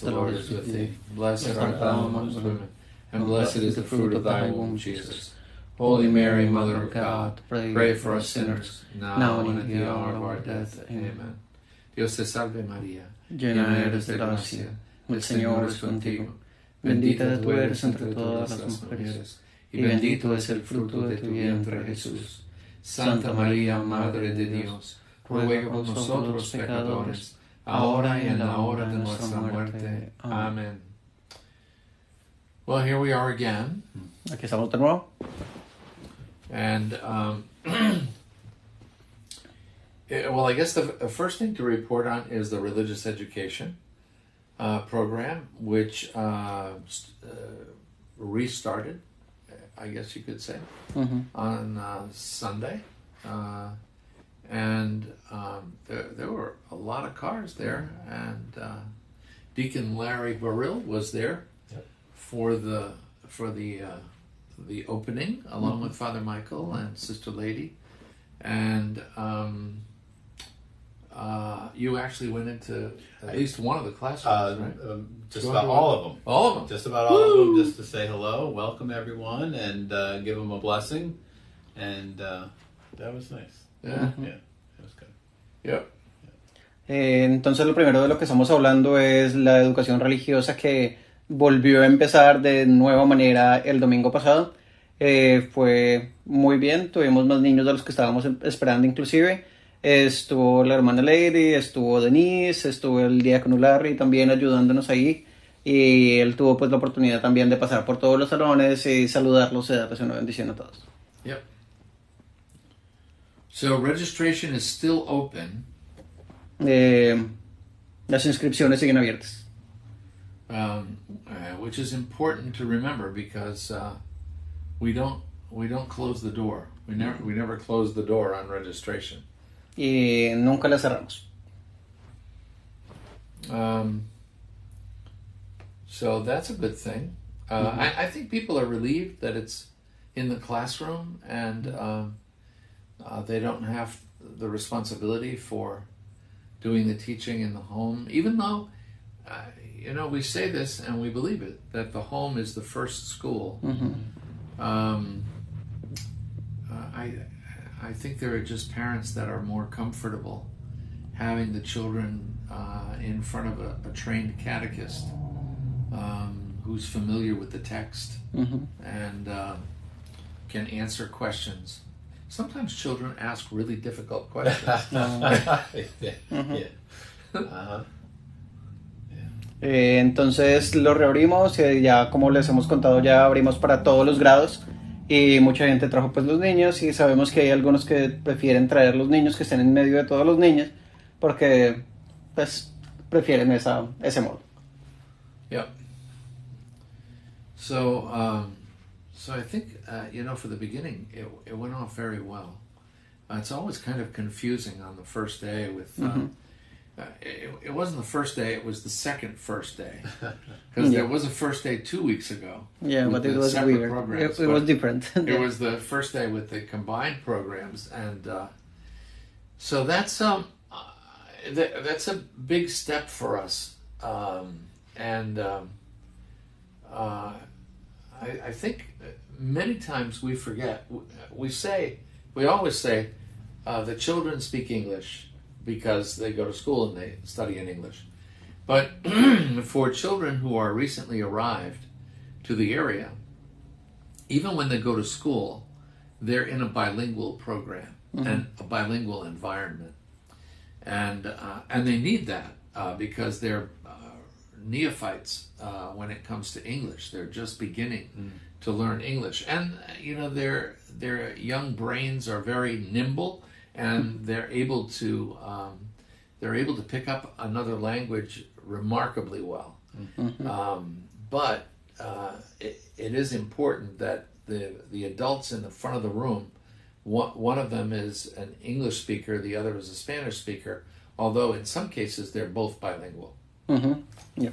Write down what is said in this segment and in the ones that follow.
The Lord is with thee. Blessed art thou amongst women, and blessed is the fruit of thy womb, Jesus. Holy Mary, Mother of God, pray for us sinners, now and at the hour of our death. Amen. Dios te salve María, llena eres de gracia, el Señor es contigo. Bendita tú eres entre todas las mujeres, y bendito es el fruto de tu vientre, Jesús. Santa María, Madre de Dios, ruega por nosotros pecadores, ahora y en la hora de nuestra muerte. Amen. Well, here we are again. Aquí estamos de nuevo. And, well, I guess the first thing to report on is the religious education program, which restarted, I guess you could say, on Sunday. And there were a lot of cars there, and Deacon Larry Burrill was there for the opening, along with Father Michael and Sister Lady, and you actually went into at least one of the classrooms, right? Just about all of them. All of them. Just about all of them, just to say hello, welcome everyone, and give them a blessing, and that was nice. Yeah. Yeah, it was good. Yep. Entonces lo primero de lo que estamos hablando es la educación religiosa que volvió a empezar de nueva manera el domingo pasado. Fue muy bien, tuvimos más niños de los que estábamos esperando inclusive. Estuvo la hermana Lady, estuvo Denise, estuvo el diácono Larry también ayudándonos ahí, y él tuvo pues la oportunidad también de pasar por todos los salones y saludarlos y darles una bendición a todos. Yep. So registration is still open. Las inscripciones siguen abiertas. Which is important to remember because we don't close the door. We never close the door on registration. Y nunca la cerramos. So that's a good thing. I think people are relieved that it's in the classroom and they don't have the responsibility for doing the teaching in the home, even though we say this and we believe it, that the home is the first school. I think there are just parents that are more comfortable having the children in front of a trained catechist who's familiar with the text and can answer questions. Sometimes children ask really difficult questions. Entonces lo reabrimos y ya, como les hemos contado, ya abrimos para todos los grados y mucha gente trajo pues los niños, y sabemos que hay algunos que prefieren traer los niños que estén en medio de todos los niños porque pues prefieren ese modo. Yep. So I think, for the beginning, it went off very well. It's always kind of confusing on the first day with... it wasn't the first day, it was the second first day. Because there was a first day 2 weeks ago. Yeah, but it was weird. It was different. It was the first day with the combined programs. And so that's a big step for us. I think many times we forget. We always say the children speak English because they go to school and they study in English. But for children who are recently arrived to the area, even when they go to school, they're in a bilingual program and a bilingual environment. And they need that because they're neophytes when it comes to English. They're just beginning to learn English, and their young brains are very nimble, and they're able to pick up another language remarkably well. But it is important that the adults in the front of the room, one of them is an English speaker, the other is a Spanish speaker, although in some cases they're both bilingual. Yeah.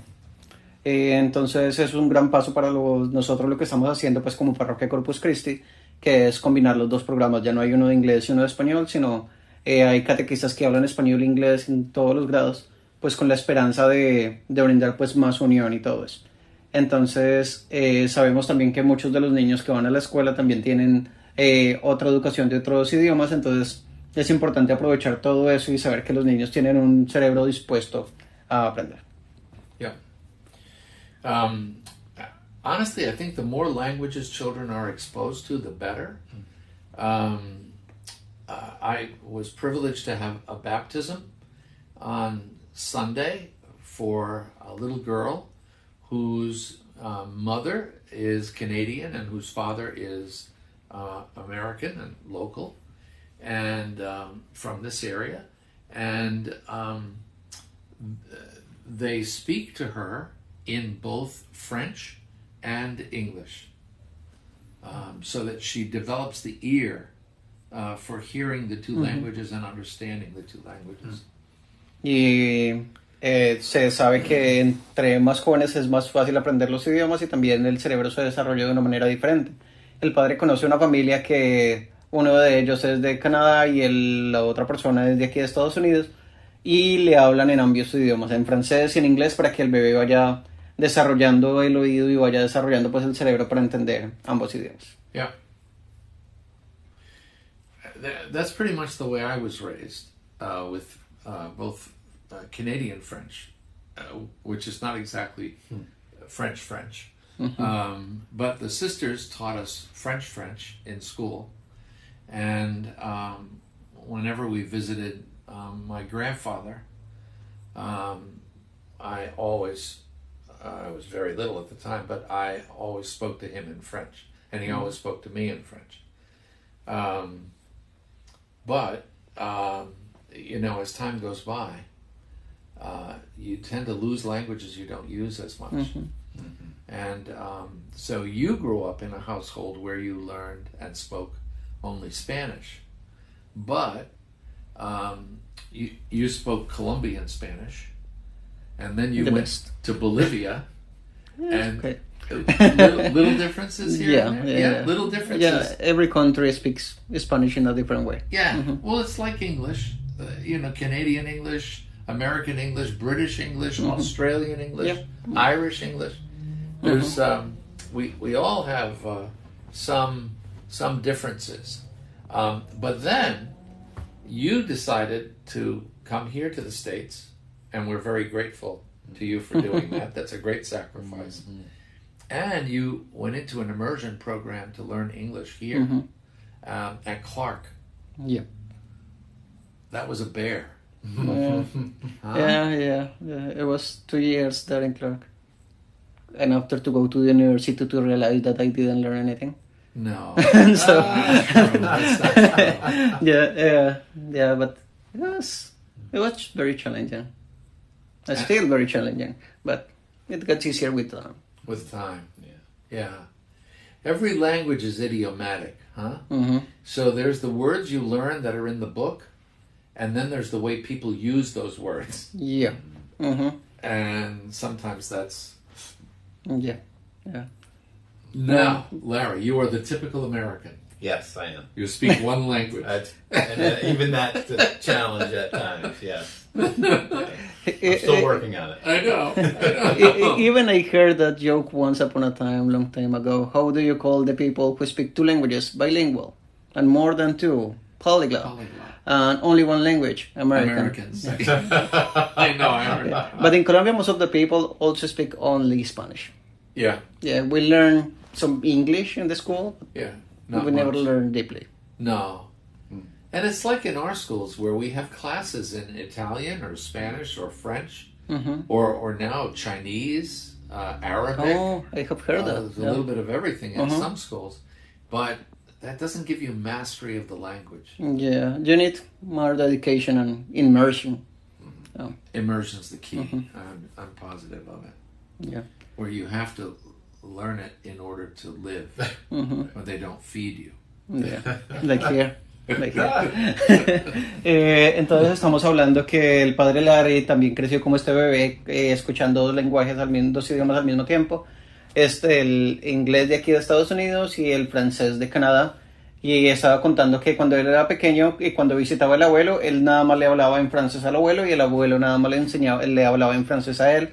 Entonces es un gran paso para nosotros lo que estamos haciendo pues como Parroquia Corpus Christi, que es combinar los dos programas. Ya no hay uno de inglés y uno de español, sino hay catequistas que hablan español e inglés en todos los grados, pues con la esperanza de brindar pues más unión y todo eso. Entonces, sabemos también que muchos de los niños que van a la escuela también tienen otra educación de otros idiomas, entonces es importante aprovechar todo eso y saber que los niños tienen un cerebro dispuesto a aprender. Yeah. Honestly, I think the more languages children are exposed to, the better. I was privileged to have a baptism on Sunday for a little girl whose mother is Canadian and whose father is American and local, and from this area. And they speak to her in both French and English, so that she develops the ear for hearing the two languages and understanding the two languages. Y se sabe que entre más jóvenes es más fácil aprender los idiomas y también el cerebro se desarrolla de una manera diferente. El padre conoce una familia que uno de ellos es de Canadá y la otra persona es de aquí de Estados Unidos, y le hablan en ambos idiomas, en francés y en inglés, para que el bebé vaya desarrollando el oído y vaya desarrollando pues el cerebro para entender ambos idiomas. Yeah. That's pretty much the way I was raised, with both Canadian French, which is not exactly French. But the sisters taught us French in school. And whenever we visited my grandfather, I was very little at the time, but I always spoke to him in French, and he always spoke to me in French. But as time goes by, you tend to lose languages you don't use as much. And so you grew up in a household where you learned and spoke only Spanish, but you spoke Colombian Spanish, and then you went to Bolivia, and Okay. little differences here. Yeah, Little differences. Yeah, every country speaks Spanish in a different way. Yeah, well, it's like English, Canadian English, American English, British English, Australian English, Irish English. There's we all have some differences, but then you decided to come here to the States, and we're very grateful to you for doing that. That's a great sacrifice. And you went into an immersion program to learn English here at Clark. Yeah. That was a bear. Yeah. It was 2 years there in Clark. And after to go to the university to realize that I didn't learn anything. No. So, That's not true. yeah, but it was very challenging. It's still very challenging, but it gets easier with time. With time, yeah. Every language is idiomatic, huh? So there's the words you learn that are in the book, and then there's the way people use those words. Yeah. And sometimes that's... Yeah. Now, Larry, you are the typical American. Yes, I am. You speak one language. And even that's a challenge at times, yes. I'm still working on it. I know. Even I heard that joke once upon a time, long time ago. How do you call the people who speak two languages? Bilingual. And more than two, polyglot. And only one language, American. Americans. I know, I heard that. But in Colombia, most of the people also speak only Spanish. Yeah. Yeah, we learn some English in the school. Yeah. We never learn deeply. No. And it's like in our schools where we have classes in Italian or Spanish or French or now Chinese, Arabic. Oh, I have heard that. There's a little bit of everything in some schools. But that doesn't give you mastery of the language. Yeah, you need more dedication and immersion. Immersion's the key. I'm positive of it. Yeah. Where you have to learn it in order to live, or they don't feed you. Yeah. Like here. Entonces estamos hablando que el padre Larry también creció como este bebé, escuchando dos lenguajes, dos idiomas al mismo tiempo. El inglés de aquí de Estados Unidos y el francés de Canadá. y estaba contando que cuando él era pequeño y cuando visitaba al abuelo, él nada más le hablaba en francés al abuelo y el abuelo nada más le enseñaba, él le hablaba en francés a él,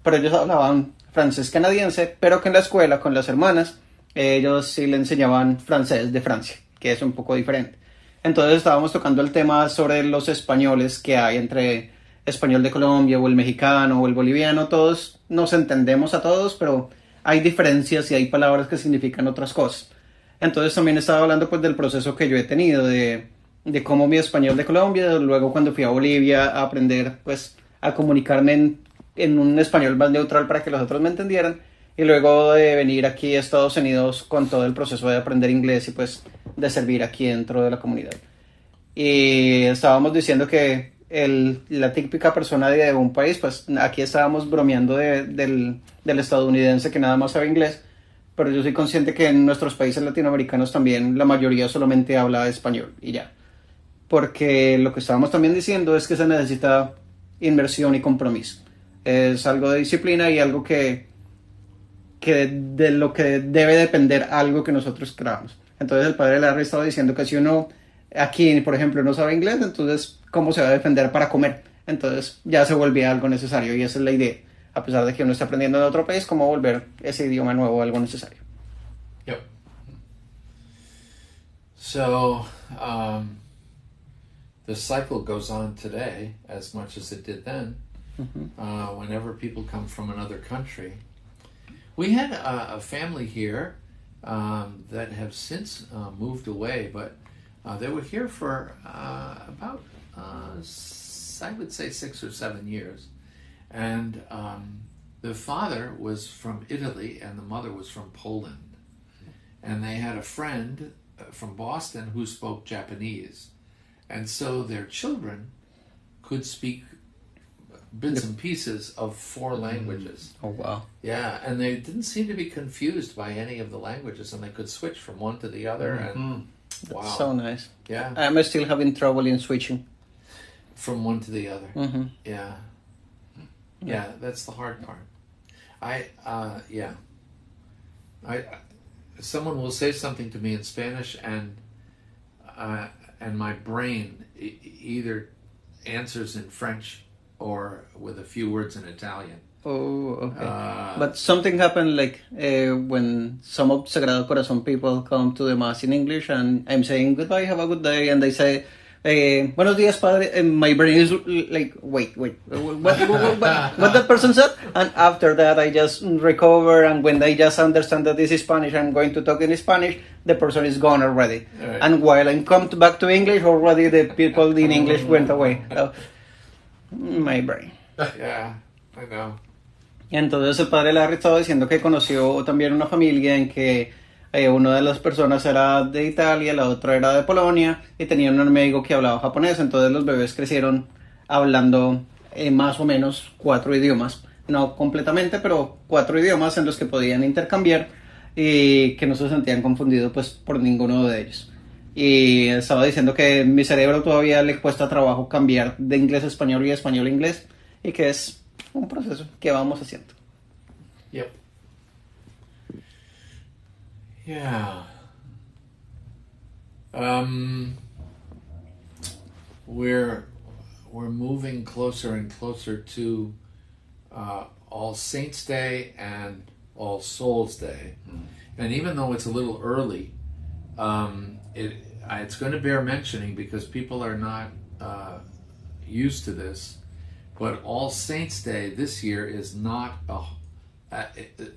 pero ellos hablaban francés canadiense, pero que en la escuela con las hermanas ellos sí le enseñaban francés de Francia, que es un poco diferente. Entonces estábamos tocando el tema sobre los españoles que hay entre español de Colombia o el mexicano o el boliviano, todos nos entendemos a todos, pero hay diferencias y hay palabras que significan otras cosas. Entonces también estaba hablando pues del proceso que yo he tenido de cómo mi español de Colombia, luego cuando fui a Bolivia a aprender pues a comunicarme en un español más neutral para que los otros me entendieran, y luego de venir aquí a Estados Unidos con todo el proceso de aprender inglés y pues de servir aquí dentro de la comunidad. Y estábamos diciendo que la típica persona de un país, pues aquí estábamos bromeando del estadounidense que nada más sabe inglés, pero yo soy consciente que en nuestros países latinoamericanos también la mayoría solamente habla español y ya. Porque lo que estábamos también diciendo es que se necesita inversión y compromiso. Es algo de disciplina y algo que de lo que debe depender algo que nosotros creamos. Entonces el padre Larry estaba diciendo que si uno aquí, por ejemplo, no sabe inglés, entonces ¿cómo se va a defender para comer? Entonces ya se volvía algo necesario y esa es la idea. A pesar de que uno está aprendiendo en otro país, ¿cómo volver ese idioma nuevo algo necesario? Yep. So, the cycle goes on today as much as it did then. Whenever people come from another country. We had a family here that have since moved away, but they were here for about, I would say, 6 or 7 years. And the father was from Italy and the mother was from Poland. And they had a friend from Boston who spoke Japanese. And so their children could speak bits and pieces of 4 languages. Oh, wow. Yeah, and they didn't seem to be confused by any of the languages, and they could switch from one to the other. And wow, That's so nice. Yeah, I'm still having trouble in switching. from one to the other. Yeah, that's the hard part. Someone will say something to me in Spanish, and my brain either answers in French or with a few words in Italian. Oh, okay. But something happened like when some of Sagrado Corazon people come to the mass in English and I'm saying goodbye, have a good day, and they say buenos días, padre, and my brain is like, wait, what that person said? And after that I just recover, and when I just understand that this is Spanish, I'm going to talk in Spanish, the person is gone already. Right. And while I come back to English, already the people in English went away. So, my brain. Yeah, I know. Entonces el padre Larry estaba diciendo que conoció también una familia en que una de las personas era de Italia, la otra era de Polonia y tenía un amigo que hablaba japonés. Entonces los bebés crecieron hablando más o menos 4 idiomas, no completamente, pero 4 idiomas en los que podían intercambiar y que no se sentían confundidos pues por ninguno de ellos. Y estaba diciendo que mi cerebro todavía le cuesta trabajo cambiar de inglés a español y de español a inglés, y que es un proceso que vamos haciendo. Yep. Yeah. We're moving closer and closer to All Saints Day and All Souls Day, and even though it's a little early, it's going to bear mentioning because people are not used to this. But All Saints Day this year is not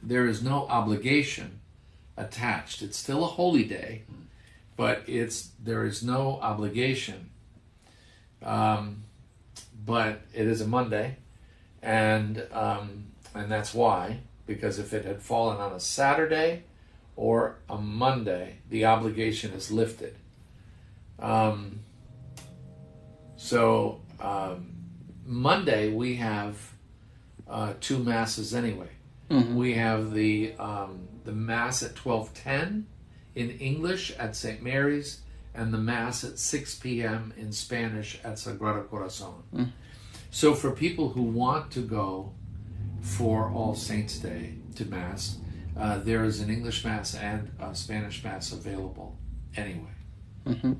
there is no obligation attached. It's still a holy day, but there is no obligation. But it is a Monday, and that's why, because if it had fallen on a Saturday or a Monday, the obligation is lifted. Monday we have 2 masses anyway. Mm-hmm. We have the mass at 12:10 in English at St. Mary's, and the mass at 6 p.m. in Spanish at Sagrado Corazon. Mm. So for people who want to go for All Saints Day to mass, there is an English mass and a Spanish mass available. anyway. Ujú.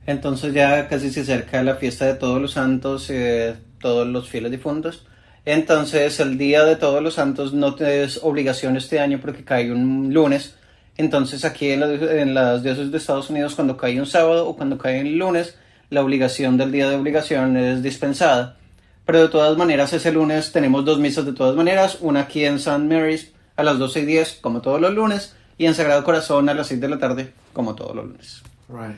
Entonces ya casi se acerca la fiesta de Todos los Santos, todos los fieles difuntos. Entonces el día de Todos los Santos no es obligación este año porque cae un lunes. Entonces aquí en las diócesis de Estados Unidos, cuando cae un sábado o cuando cae un lunes, la obligación del día de obligación es dispensada. Pero de todas maneras ese lunes tenemos dos misas de todas maneras, una aquí en St. Mary's a las 12:10 como todos los lunes y en Sagrado Corazón a las 6 de la tarde como todos los lunes. Right.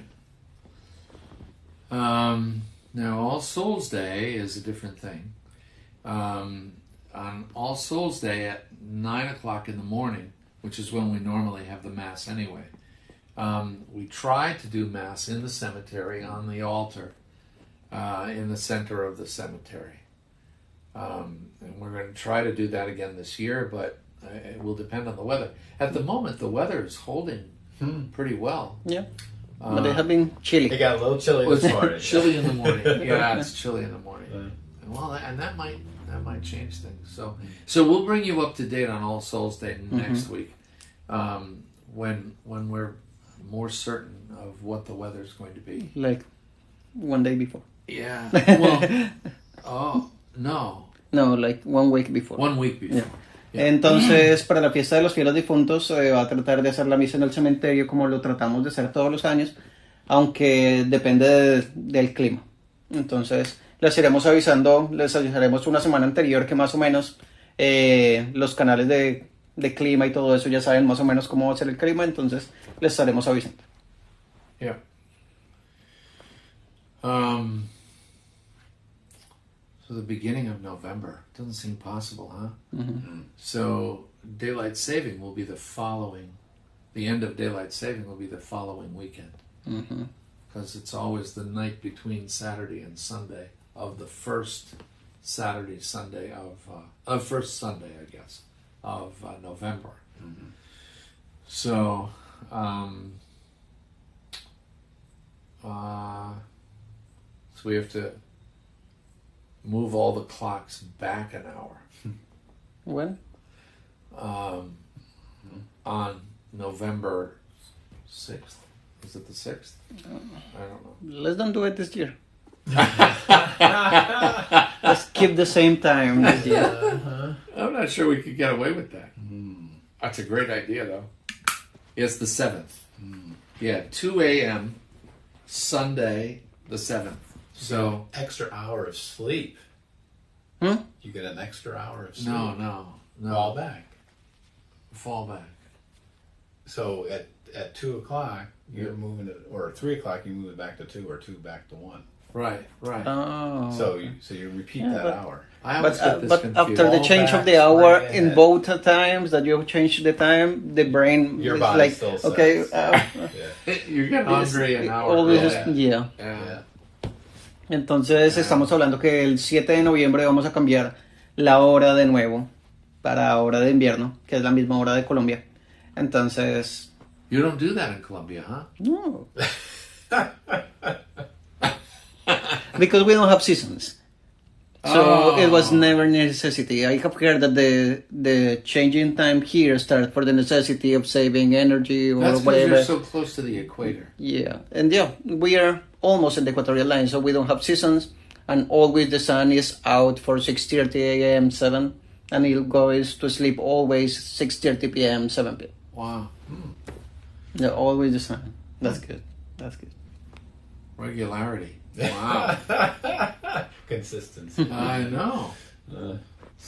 Now, All Souls Day is a different thing. On All Souls Day at 9 o'clock in the morning, which is when we normally have the Mass anyway, we try to do Mass in the cemetery on the altar, in the center of the cemetery. And we're going to try to do that again this year, but it will depend on the weather. At the moment, the weather is holding pretty well. Yeah. But they have been chilly. It got a little chilly this morning. Chilly in the morning. Yeah, it's chilly in the morning. Well, and that might change things. So we'll bring you up to date on All Souls Day next week, when we're more certain of what the weather's going to be. Like one day before. Yeah. Well, oh no. No, like 1 week before. 1 week before. Yeah. Entonces, para la fiesta de los fieles difuntos se va a tratar de hacer la misa en el cementerio como lo tratamos de hacer todos los años, aunque depende del clima. Entonces, les iremos avisando, les avisaremos una semana anterior que más o menos los canales de clima y todo eso ya saben más o menos cómo va a ser el clima, entonces les estaremos avisando. Yeah. So the beginning of November doesn't seem possible, huh? Mm-hmm. So daylight saving will be the end of daylight saving will be the following weekend, because it's always the night between Saturday and Sunday of the first Saturday, Sunday of first Sunday, I guess, of November. Mm-hmm. So, so we have to move all the clocks back an hour. When? On November 6th. Is it the 6th? I don't know. Let's don't do it this year. Let's keep the same time this year. I'm not sure we could get away with that. That's a great idea, though. It's the 7th. Yeah, 2 a.m. Sunday, the 7th. So Extra hour of sleep. Hmm? You get an extra hour of sleep. no. Fall back. Fall back. So at 2 o'clock, you're moving it, or 3 o'clock, you move it back to 2, or 2 back to 1. Right. Oh. So you repeat that but- hour. I always get this But confused. after the Fall change back, of the hour right in ahead. both times that you change the time, the brain Your is body like, still says. okay, Yeah. You get hungry an hour. always early. just, yeah. Yeah. Entonces estamos hablando que el 7 de noviembre vamos a cambiar la hora de nuevo para hora de invierno, que es la misma hora de Colombia. Entonces, You don't do that in Colombia, huh? no. Because we don't have seasons. So it was never a necessity. I have heard that the changing time here starts for the necessity of saving energy or That's because whatever. you're so close to the equator. Yeah, and yeah, we are almost in the equatorial line, so we don't have seasons, and always the sun is out for 6:30 a.m. 7, and it goes to sleep always 6:30 p.m. 7 p.m. Wow. Yeah, always the sun. That's good. That's good. Regularity. Wow. Consistency. I know.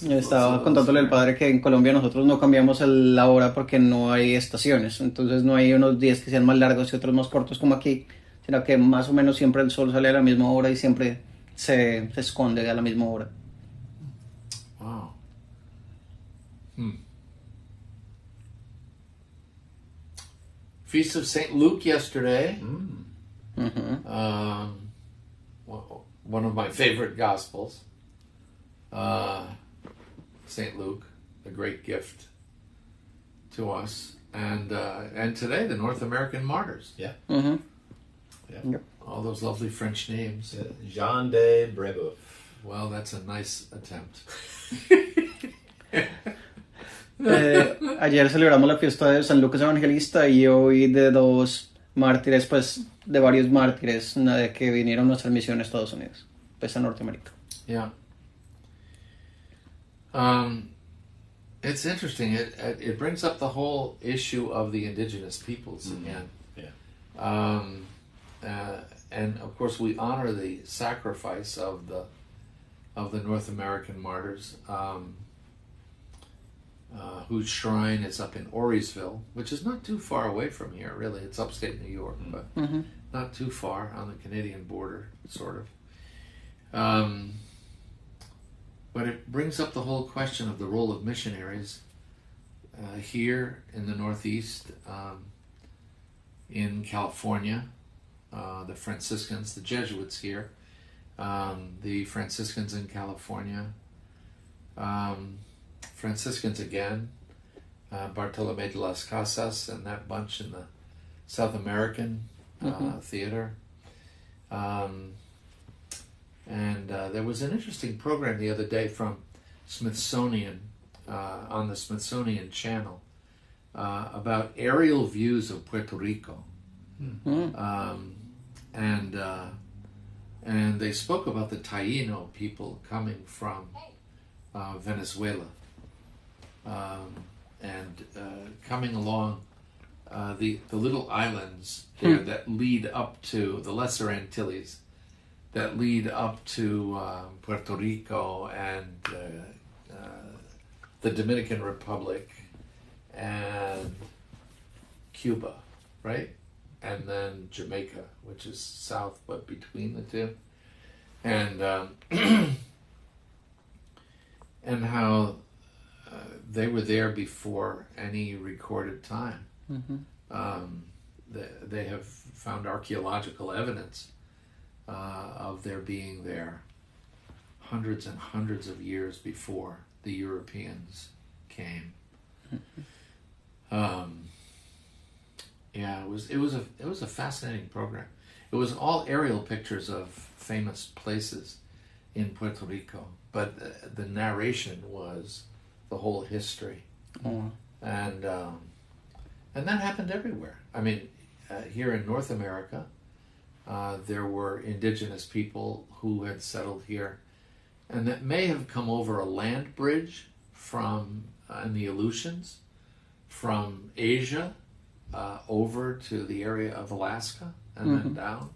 Yo estaba contándole al padre que en Colombia nosotros no cambiamos la hora porque no hay estaciones, entonces no hay unos días que sean más largos y otros más cortos como aquí, sino que más o menos siempre el sol sale a la misma hora y siempre se esconde a la misma hora. Wow. Feast of St. Luke yesterday. One of my favorite Gospels. St. Luke, a great gift to us. And today, the North American martyrs. Yeah. Mm-hmm. Yeah. Yep. All those lovely French names. Jean de Brebeuf. Well, that's a nice attempt. Ayer celebramos la fiesta de San Lucas Evangelista y hoy de dos mártires, pues, de varios mártires de que vinieron a nuestra misión a Estados Unidos, pues a Norteamérica. Yeah. It's interesting. It brings up the whole issue of the indigenous peoples again. Yeah. And of course, we honor the sacrifice of the North American martyrs, whose shrine is up in Orisville, which is not too far away from here. Really, it's upstate New York, but not too far on the Canadian border, sort of. But it brings up the whole question of the role of missionaries here in the Northeast, in California, the Franciscans, the Jesuits here, the Franciscans in California, Franciscans again, Bartolome de las Casas and that bunch in the South American theater. And there was an interesting program the other day from Smithsonian, on the Smithsonian Channel, about aerial views of Puerto Rico. And they spoke about the Taíno people coming from Venezuela, and coming along the little islands there that lead up to the Lesser Antilles, that lead up to Puerto Rico and the Dominican Republic and Cuba, right? And then Jamaica, which is south, but between the two. And and how they were there before any recorded time. They have found archaeological evidence of their being there hundreds and hundreds of years before the Europeans came. Yeah, it was a fascinating program. It was all aerial pictures of famous places in Puerto Rico, but the narration was the whole history. And that happened everywhere. I mean, here in North America, there were indigenous people who had settled here, and that may have come over a land bridge from in the Aleutians, from Asia over to the area of Alaska and then down.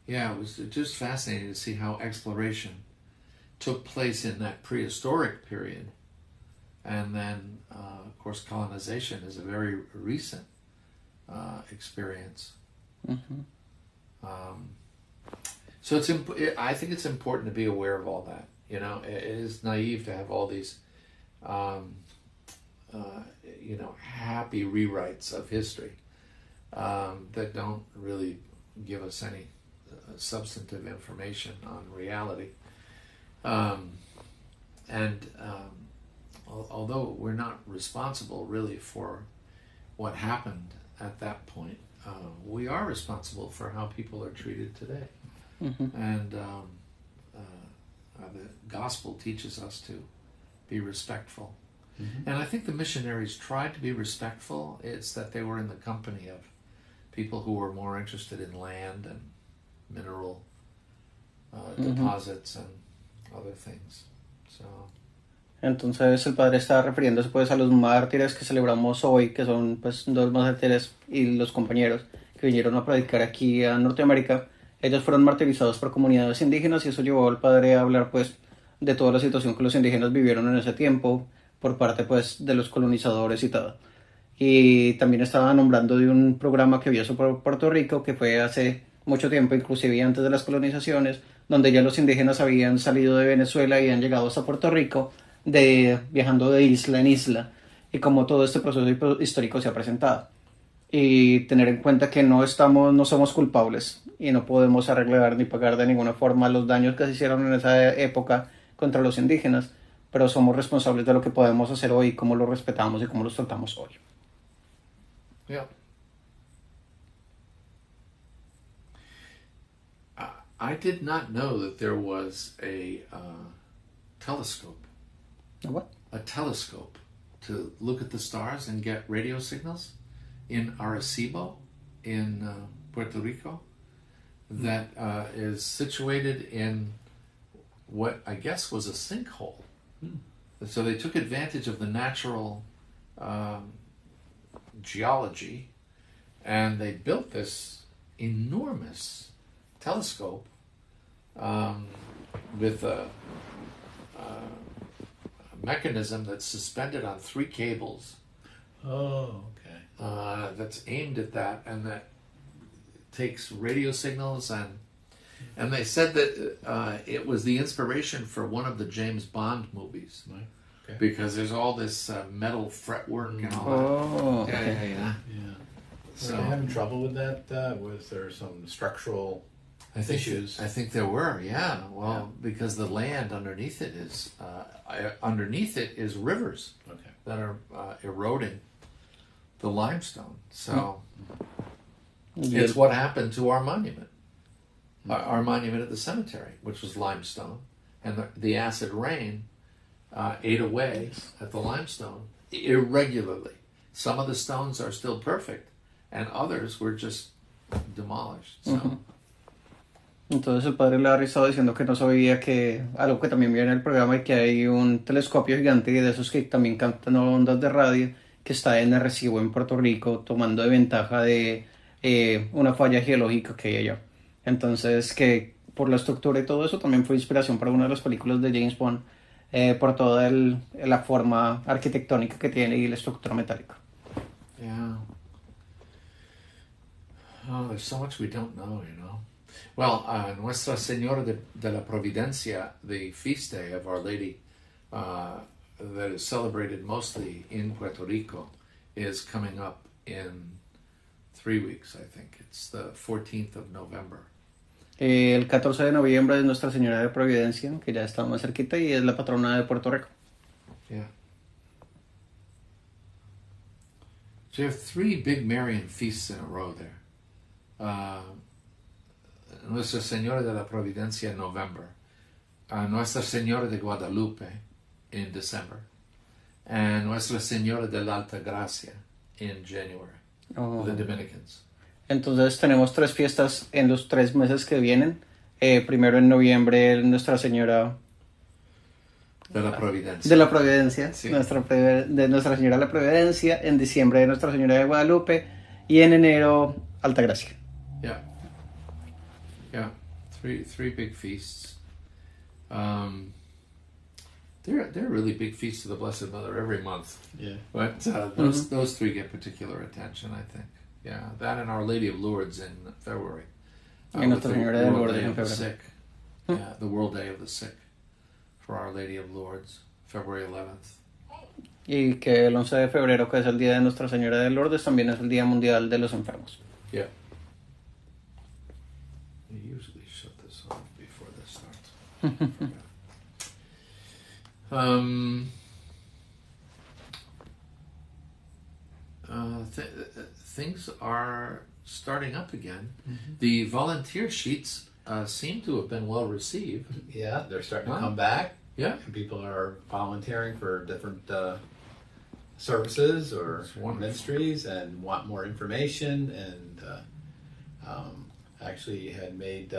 Yeah, it was just fascinating to see how exploration took place in that prehistoric period, and then of course colonization is a very recent experience. So I think it's important to be aware of all that. You know, it is naive to have all these happy rewrites of history that don't really give us any substantive information on reality. Although we're not responsible really for what happened at that point, we are responsible for how people are treated today. And the gospel teaches us to be respectful. And I think the missionaries tried to be respectful. It's that they were in the company of people who were more interested in land and mineral deposits and other things. So. Entonces el padre estaba refiriéndose pues a los mártires que celebramos hoy, que son pues dos mártires y los compañeros que vinieron a predicar aquí a Norteamérica. Ellos fueron martirizados por comunidades indígenas y eso llevó al padre a hablar pues de toda la situación que los indígenas vivieron en ese tiempo por parte pues de los colonizadores y todo. Y también estaba nombrando de un programa que vio sobre Puerto Rico que fue hace mucho tiempo, inclusive antes de las colonizaciones, donde ya los indígenas habían salido de Venezuela y han llegado hasta Puerto Rico viajando de isla en isla, y como todo este proceso histórico se ha presentado. Y tener en cuenta que no somos culpables y no podemos arreglar ni pagar de ninguna forma los daños que se hicieron en esa época contra los indígenas, pero somos responsables de lo que podemos hacer hoy, cómo los respetamos y cómo los tratamos hoy. Yeah. I did not know that there was a telescope. A what? A telescope to look at the stars and get radio signals. in Arecibo, in Puerto Rico, that is situated in what I guess was a sinkhole. So they took advantage of the natural geology, and they built this enormous telescope with a mechanism that's suspended on 3 cables. Oh, okay. That's aimed at that, and that takes radio signals, and they said that it was the inspiration for one of the James Bond movies. Okay. Because there's all this metal fretwork and all Oh, that. okay. Yeah. So, are they having trouble with that? Was there some structural issues? I think there were, yeah. Well, because the land underneath it is rivers that are eroding the limestone. So it's what happened to our monument. Our monument at the cemetery, which was limestone, and the acid rain ate away at the limestone irregularly. Some of the stones are still perfect, and others were just demolished. So. Entonces el padre Larry estaba diciendo que no sabía que algo que también viene en el programa y que hay un telescopio gigante de esos que también captan ondas de radio que está en Arecibo, en Puerto Rico, tomando de ventaja de una falla geológica que hay allá. Entonces que por la estructura y todo eso también fue inspiración para una de las películas de James Bond, por toda la forma arquitectónica que tiene y la estructura metálica. Yeah. Oh, there's so much we don't know, you know. Well, Nuestra Señora de la Providencia, the feast day of Our Lady, that is celebrated mostly in Puerto Rico, is coming up in 3 weeks, I think. It's the 14th of November. El 14 de noviembre es Nuestra Señora de Providencia, que ya está más cerquita, y es la patrona de Puerto Rico. Yeah. So you have 3 big Marian feasts in a row there. Nuestra Señora de la Providencia in November, Nuestra Señora de Guadalupe in December, and Nuestra Señora de la Alta Gracia in January, the Dominicans. Entonces tenemos 3 fiestas en los 3 meses que vienen. Primero en noviembre Nuestra Señora de la Providencia. De la Providencia, sí. de Nuestra Señora de la Providencia, en diciembre de Nuestra Señora de Guadalupe y en enero Altagracia. Yeah. Yeah, three big feasts. They're really big feasts of the Blessed Mother every month. Yeah. But those 3 get particular attention, I think. Yeah, that and Our Lady of Lourdes in February. With the World Day of the Sick. Yeah, the World Day of the Sick for Our Lady of Lourdes, February 11th. Y que el 11 de febrero, que es el Día de Nuestra Señora de Lourdes, también es el Día Mundial de los Enfermos. Yeah. You usually shut this off before this starts. Things are starting up again. Mm-hmm. The volunteer sheets seem to have been well received. Yeah, they're starting to come back. Yeah. And people are volunteering for different services or ministries and want more information, and actually had made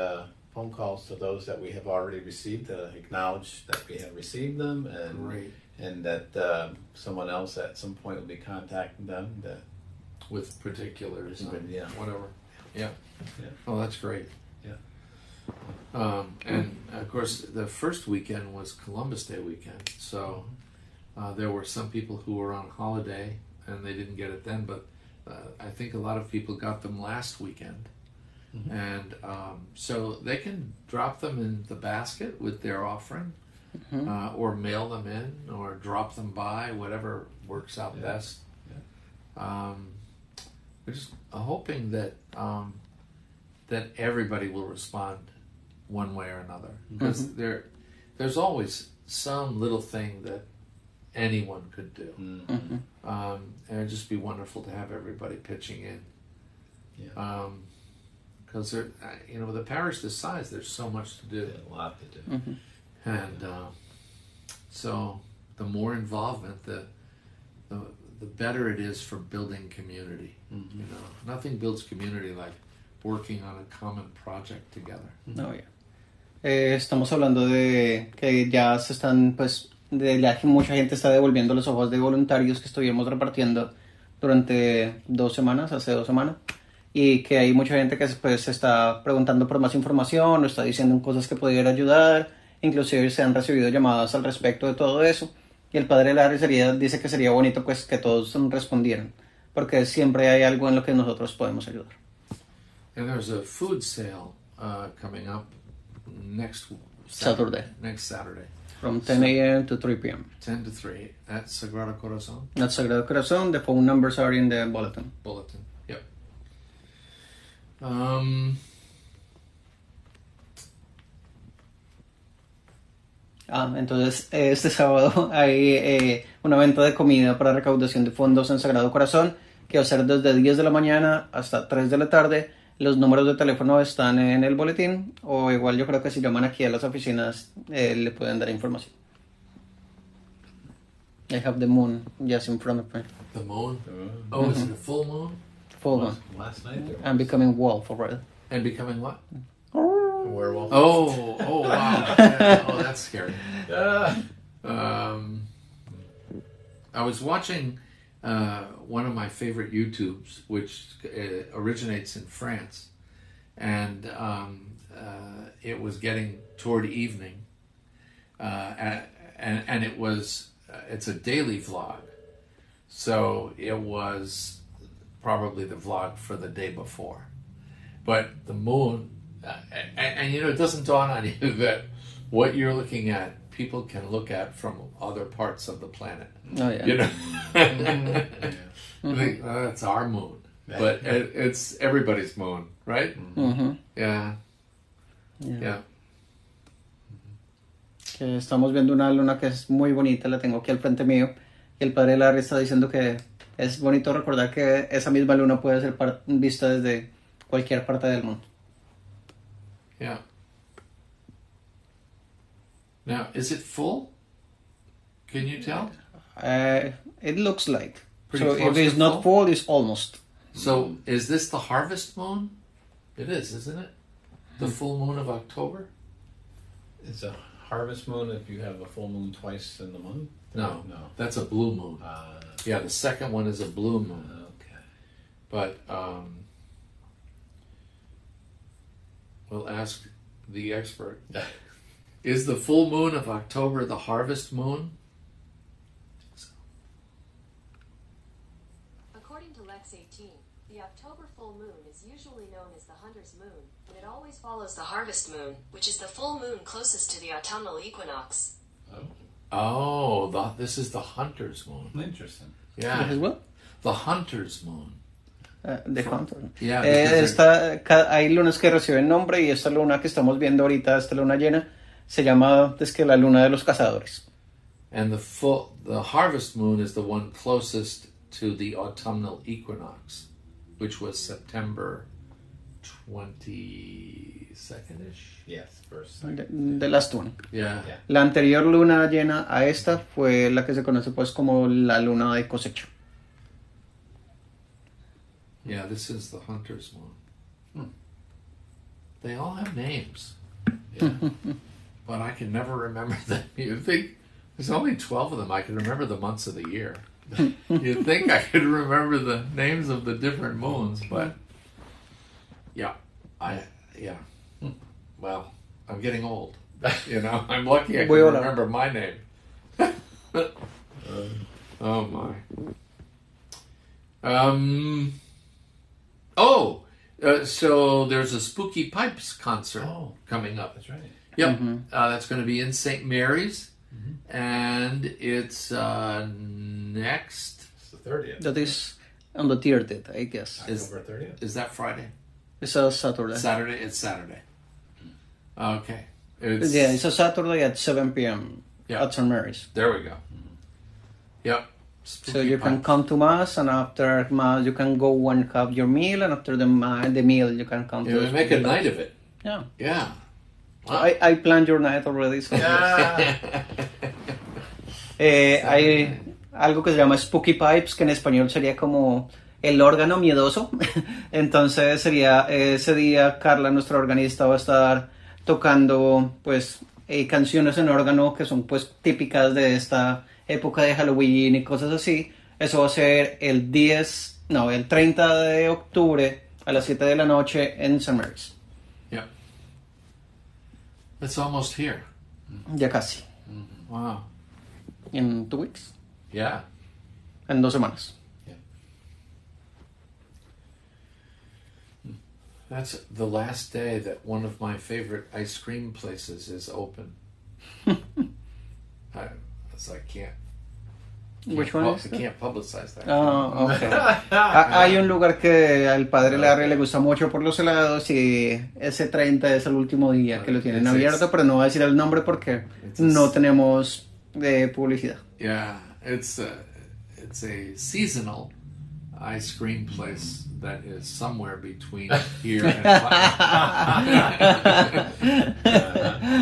phone calls to those that we have already received to acknowledge that we have received them, and Great. And that someone else at some point will be contacting them with particulars, yeah, whatever. Yeah. Yeah. Oh, that's great. Yeah. And of course, the first weekend was Columbus Day weekend, so there were some people who were on holiday and they didn't get it then, but I think a lot of people got them last weekend. Mm-hmm. And so they can drop them in the basket with their offering, mm-hmm. Or mail them in, or drop them by, whatever works out best. Yeah. We're just hoping that that everybody will respond one way or another, because mm-hmm. there's always some little thing that anyone could do, mm-hmm. And it'd just be wonderful to have everybody pitching in. Yeah. Because with a parish this size, there's so much to do. Yeah, a lot to do. Mm-hmm. And so the more involvement, the better it is for building community. You know, nothing builds community like working on a common project together. No, yeah. Estamos hablando de que ya se están, pues, de ya que mucha gente está devolviendo los ojos de voluntarios que estuvimos repartiendo durante 2 semanas, hace 2 semanas, y que hay mucha gente que pues se está preguntando por más información o está diciendo cosas que pudiera ayudar, inclusive se han recibido llamadas al respecto de todo eso, y el padre Larry dice que sería bonito pues que todos respondieran, porque siempre hay algo en lo que nosotros podemos ayudar. And there's a food sale coming up next Saturday. Next Saturday. From 10 a.m. to 3 p.m. 10 to 3 at Sagrado Corazon That's Sagrado Corazon. The phone numbers are in the bulletin. Yep. Entonces este sábado hay una venta de comida para recaudación de fondos en Sagrado Corazón que va a ser desde 10 de la mañana hasta 3 de la tarde. Los números de teléfono están en el boletín o igual yo creo que si llaman aquí a las oficinas le pueden dar información. I have the moon just in front of me. The moon? Oh, is it a full moon? Full moon. Last night there was. I'm becoming wolf already. And becoming what? A werewolf. Oh, wow. Yeah, oh, that's scary. I was watching one of my favorite YouTubes, which originates in France, and it was getting toward evening, and it was it's a daily vlog, so it was probably the vlog for the day before, but the moon, and you know, it doesn't dawn on you that what you're looking at people can look at from other parts of the planet. Oh, yeah. You know, Think, it's our moon, but it's everybody's moon, right? Mm-hmm. Yeah. Que estamos viendo una luna que es muy bonita, la tengo aquí al frente mío, y el padre Larry está diciendo que es bonito recordar que esa misma luna puede ser vista desde cualquier parte del mundo. Yeah. Now, is it full? Can you tell? It looks like. Pretty So close if it's to not full, it's almost. So, is this the harvest moon? It is, isn't it? The full moon of October? It's a harvest moon if you have a full moon twice in the month? No, No. that's a blue moon. Yeah, the second one is a blue moon. Okay. But we'll ask the expert. Is the full moon of October the harvest moon? According to Lex 18, the October full moon is usually known as the hunter's moon, and it always follows the harvest moon, which is the full moon closest to the autumnal equinox. Oh, this is the hunter's moon. Interesting. Yeah. This is what? The hunter's moon. The hunter. Yeah. Hay lunas que reciben nombre y esta luna que estamos viendo ahorita, esta luna llena, se llama es que la luna de los cazadores. And the harvest moon is the one closest to the autumnal equinox, which was September 22nd-ish. Yes, first. The last one. Yeah. La anterior luna llena a esta fue la que se conoce pues como la luna de cosecha. Yeah, this is the hunter's moon. They all have names. Yeah. But I can never remember them. You'd think there's only 12 of them. I can remember the months of the year. You'd think I could remember the names of the different moons, but yeah. Well, I'm getting old. You know, I'm lucky I can remember my name. Oh my. So there's a Spooky Pipes concert coming up. That's right. Yep. Mm-hmm. That's going to be in St. Mary's. And it's next. It's the 30th. That is on the 30th, I guess. October 30th. Is that Friday? It's a Saturday. Saturday? It's Saturday. Okay. It's a Saturday at 7 p.m. at St. Mary's. There we go. Yep. Spooky So you can Pipes. come to Mass, and after Mass you can go and have your meal, and after the meal you can come to... We make a night of it. Yeah. Yeah. I planned your night already. So Yeah. algo que se llama Spooky Pipes, que en español sería como el órgano miedoso. Entonces sería ese día Carla, nuestra organista, va a estar tocando pues canciones en órgano que son pues típicas de esta época de Halloween y cosas así. Eso va a ser el 30 de octubre a las 7 de la noche en St. Mary's. Yeah. It's almost here. Ya casi. Wow. En 2 weeks. Yeah. En 2 semanas. That's the last day that one of my favorite ice cream places is open. I Which one is I that? can't publicize that. Oh, okay. Hay un lugar que al padre Larry le gusta mucho por los helados y ese 30 es el último día que lo tienen abierto, pero no voy a decir el nombre porque no tenemos publicidad. Yeah, it's a seasonal ice cream place that is somewhere between here and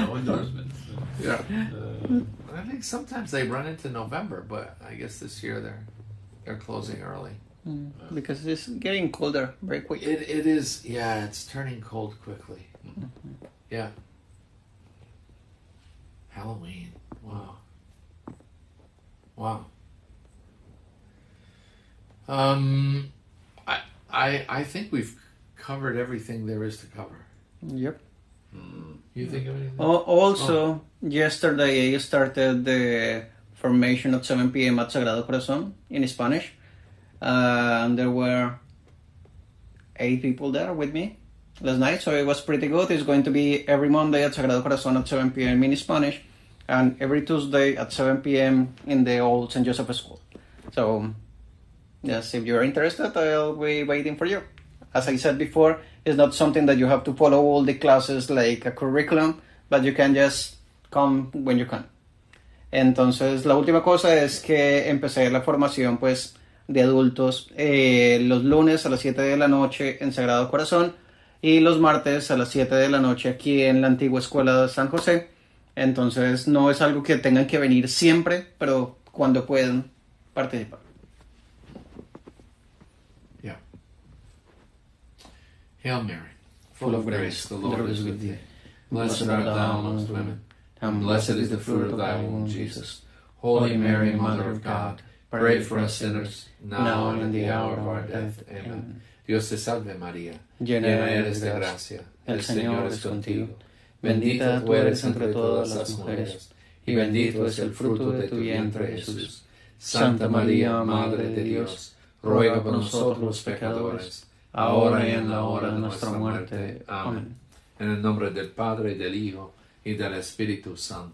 No endorsements. yeah. I think sometimes they run into November, but I guess this year they're closing early. Because it's getting colder very quick. It is, yeah, it's turning cold quickly. Yeah. Halloween. Wow. Wow. I think we've covered everything there is to cover. Yep. You think of anything? Also, yesterday I started the formation at 7 p.m. at Sagrado Corazon in Spanish. And there were 8 people there with me last night, so it was pretty good. It's going to be every Monday at Sagrado Corazon at 7 p.m. in Spanish, and every Tuesday at 7 p.m. in the old St. Joseph School. So, yes, if you're interested, I'll be waiting for you. As I said before, it's not something that you have to follow all the classes like a curriculum, but you can just come when you can. Entonces, la última cosa es que empecé la formación, pues, de adultos los lunes a las 7 de la noche en Sagrado Corazón y los martes a las 7 de la noche aquí en la antigua escuela de San José. Entonces no es algo que tengan que venir siempre, pero cuando puedan participar. Yeah. Hail Mary, full of grace, the Lord is with thee. Blessed art thou amongst women, and blessed is the fruit of thy womb, Jesus. Holy Mary, Mother of God, pray for us sinners, now and in the hour of our death. Amen. Dios te salve María, llena eres de gracia, el Señor es contigo. Bendita tú eres entre todas las mujeres, y bendito es el fruto de tu vientre Jesús. Santa María, Madre de Dios, ruega por nosotros los pecadores, ahora y en la hora de nuestra muerte. Amén. En el nombre del Padre, y del Hijo, y del Espíritu Santo.